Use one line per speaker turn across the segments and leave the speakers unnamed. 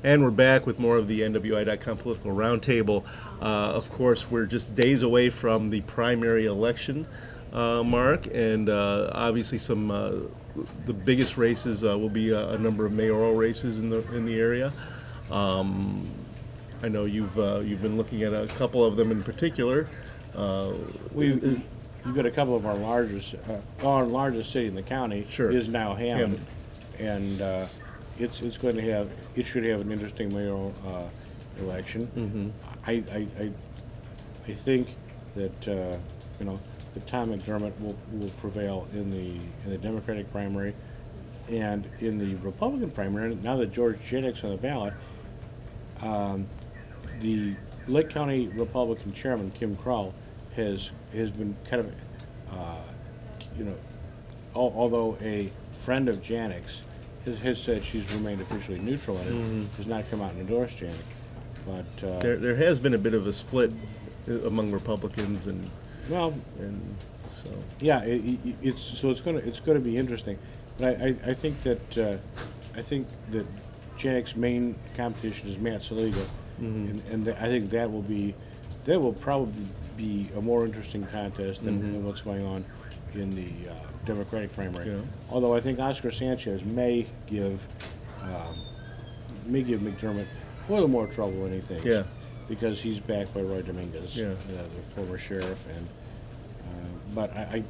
And we're back with more of the NWI.com political roundtable. Of course, we're just days away from the primary election, Mark, and obviously the biggest races will be a number of mayoral races in the area. I know you've been looking at a couple of them in particular.
We've got a couple of our largest city in the county
Sure.
is now Hammond, and it should have an interesting mayoral election. I think that that Tom McDermott will prevail in the Democratic primary, and in the Republican primary. Now that George Janik's on the ballot, the Lake County Republican chairman Kim Krall has been kind of although a friend of Janik's, has said she's remained officially neutral in it, has not come out and endorsed Janik. But
there has been a bit of a split among Republicans, and so
yeah, it's going to be interesting. But I think that Janik's main competition is Matt Saliga, and I think that will probably be a more interesting contest than what's going on in the Democratic primary.
Yeah.
Although I think Oscar Sanchez may give McDermott a little more trouble than he thinks.
Yeah.
Because he's backed by Roy Dominguez,
Yeah.
The former sheriff, and but I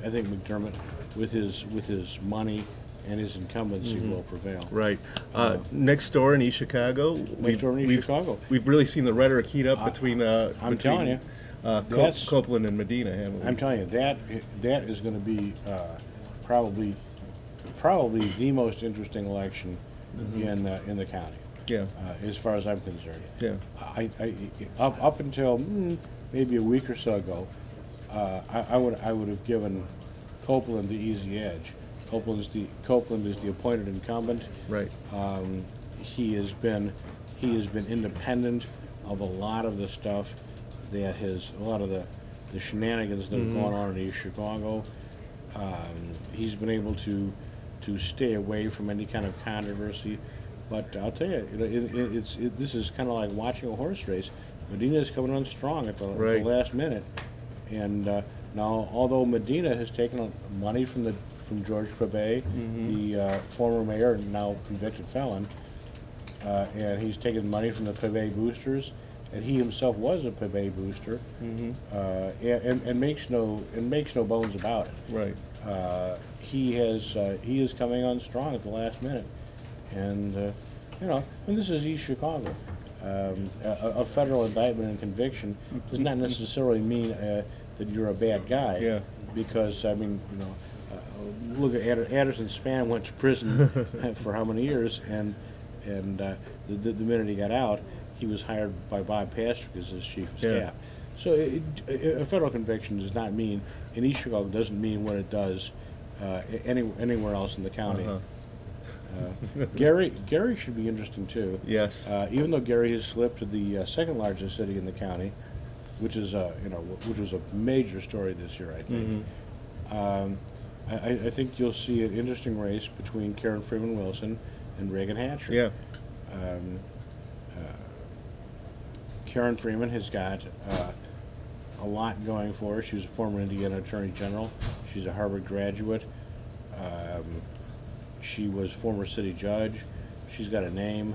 think McDermott, with his money and his incumbency, will prevail.
right. Next door in East Chicago, we've really seen the rhetoric heat up between
I'm telling you,
Copeland and Medina, haven't we?
I'm telling you that is going to be probably the most interesting election in the county.
Yeah.
As far as I'm concerned.
Yeah.
Up until maybe a week or so ago, I would have given Copeland the easy edge. Copeland is the appointed incumbent.
Right.
He has been independent of a lot of the stuff a lot of the shenanigans that have gone on in East Chicago. He's been able to stay away from any kind of controversy. But I'll tell you, this is kind of like watching a horse race. Medina is coming on strong at the last minute, and now although Medina has taken money from George Pabay, the former mayor and now convicted felon, and he's taken money from the Pabay boosters, and he himself was a Pabay booster, and makes no bones about it.
Right.
He is coming on strong at the last minute. And and this is East Chicago. A federal indictment and conviction does not necessarily mean that you're a bad guy.
Yeah.
Because look at Anderson Span went to prison for how many years, and the minute he got out, he was hired by Bob Pastrick as his chief of staff. So a federal conviction does not mean in East Chicago doesn't mean what it does anywhere else in the county. Gary should be interesting too.
Yes.
Even though Gary has slipped to the second largest city in the county, which was a major story this year, I think. I think you'll see an interesting race between Karen Freeman Wilson and Reagan Hatcher.
Yeah.
Karen Freeman has got a lot going for her. She was a former Indiana Attorney General. She's a Harvard graduate. She was former city judge. She's got a name.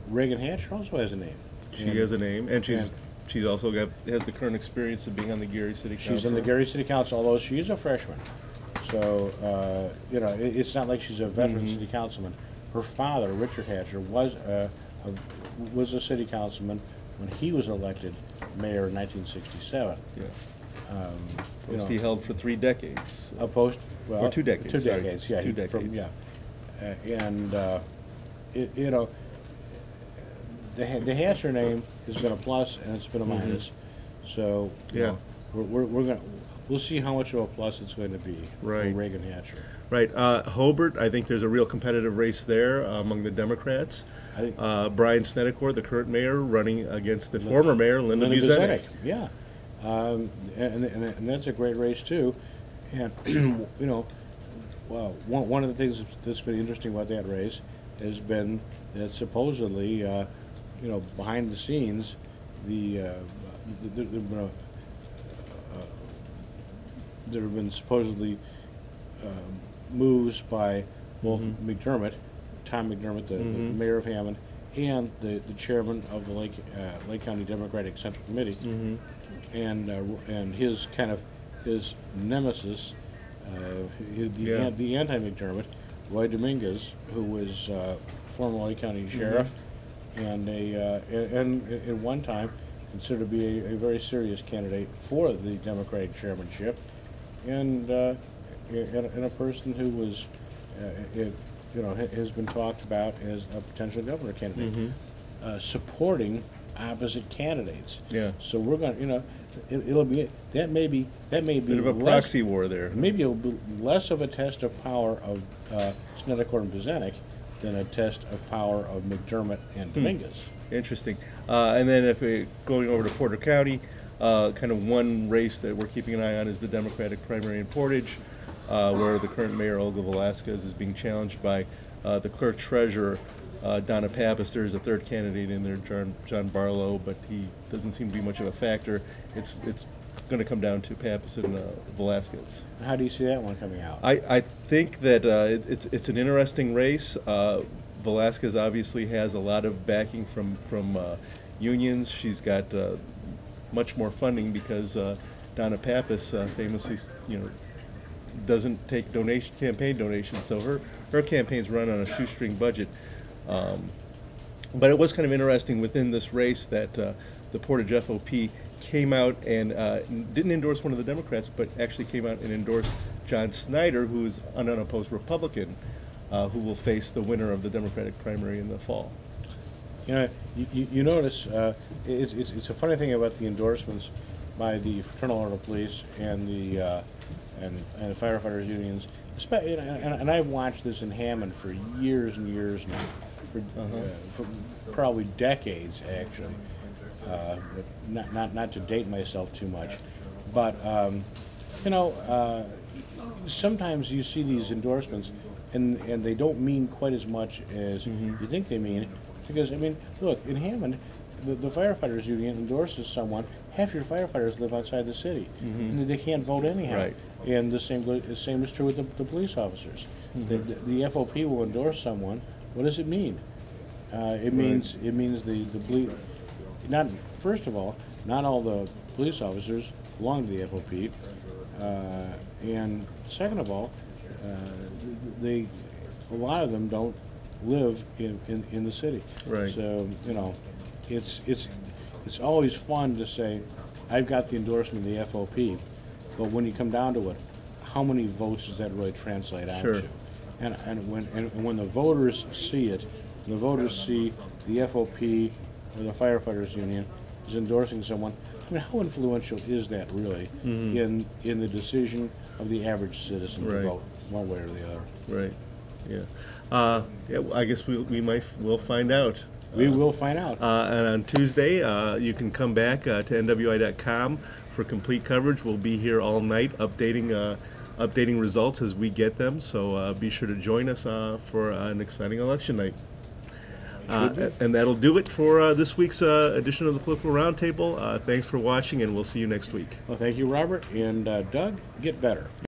Reagan Hatcher also has a name.
She has a name, and she's also has the current experience of being on the Gary City Council.
She's in the Gary City Council, although she is a freshman. So it's not like she's a veteran city councilman. Her father, Richard Hatcher, was a city councilman when he was elected mayor in 1967.
Yeah. Post he held for 3 decades.
A post, well,
or 2 decades.
2 decades, yeah.
2 decades.
The Hatcher name has been a plus and it's been a minus. So we'll see how much of a plus it's going to be for Reagan Hatcher.
Right. Hobart, I think there's a real competitive race there among the Democrats. Brian Snedeker, the current mayor, running against the former mayor, Linda Buzenik.
Yeah. And that's a great race too. And one of the things that's been interesting about that race has been that supposedly, behind the scenes, there have been supposedly moves by both McDermott, Tom McDermott, the mayor of Hammond, and the chairman of the Lake County Democratic Central Committee, and his his nemesis, the anti-McDermott, Roy Dominguez, who was former Lake County sheriff, and at one time considered to be a very serious candidate for the Democratic chairmanship, and a person who was, has been talked about as a potential governor candidate, supporting opposite candidates.
Yeah.
So we're going, it'll be that may be
Bit of a proxy war there.
Maybe it'll be less of a test of power of Snedeker and Buzenik than a test of power of McDermott and Dominguez.
Interesting. And then if we're going over to Porter County, kind of one race that we're keeping an eye on is the Democratic primary in Portage, where the current mayor, Olga Velasquez, is being challenged by the clerk treasurer, Donna Pappas. There's a third candidate in there, John Barlow, but he doesn't seem to be much of a factor. It's going to come down to Pappas and Velasquez.
How do you see that one coming out?
I think that it's an interesting race. Velasquez obviously has a lot of backing from unions. She's got much more funding because Donna Pappas famously, doesn't take campaign donations. So her campaign's run on a shoestring budget. But it was kind of interesting within this race that the Portage FOP came out and didn't endorse one of the Democrats, but actually came out and endorsed John Snyder, who is an unopposed Republican, who will face the winner of the Democratic primary in the fall.
You notice it's a funny thing about the endorsements by the Fraternal Order of Police and the firefighters unions. And I've watched this in Hammond for years and years now, for probably decades actually. Not to date myself too much, but sometimes you see these endorsements, and they don't mean quite as much as you think they mean. Because look, in Hammond, the firefighters union endorses someone. Half your firefighters live outside the city, and they can't vote anyhow.
Right.
And the same is true with the police officers. The FOP will endorse someone. What does it mean? It means not, first of all, not all the police officers belong to the FOP, and second of all, a lot of them don't live in the city.
Right.
So it's always fun to say, I've got the endorsement of the FOP, but when you come down to it, how many votes does that really translate out
Sure.
to? And when the voters see it, the voters see the FOP or the firefighters union is endorsing someone. How influential is that really in the decision of the average citizen to vote one way or the other?
Right. Yeah. I guess we'll find out.
We will find out.
And on Tuesday, you can come back to NWI.com for complete coverage. We'll be here all night updating results as we get them. So be sure to join us for an exciting election night. And that'll do it for this week's edition of the Political Roundtable. Thanks for watching, and we'll see you next week.
Well, thank you, Robert. And Doug, get better.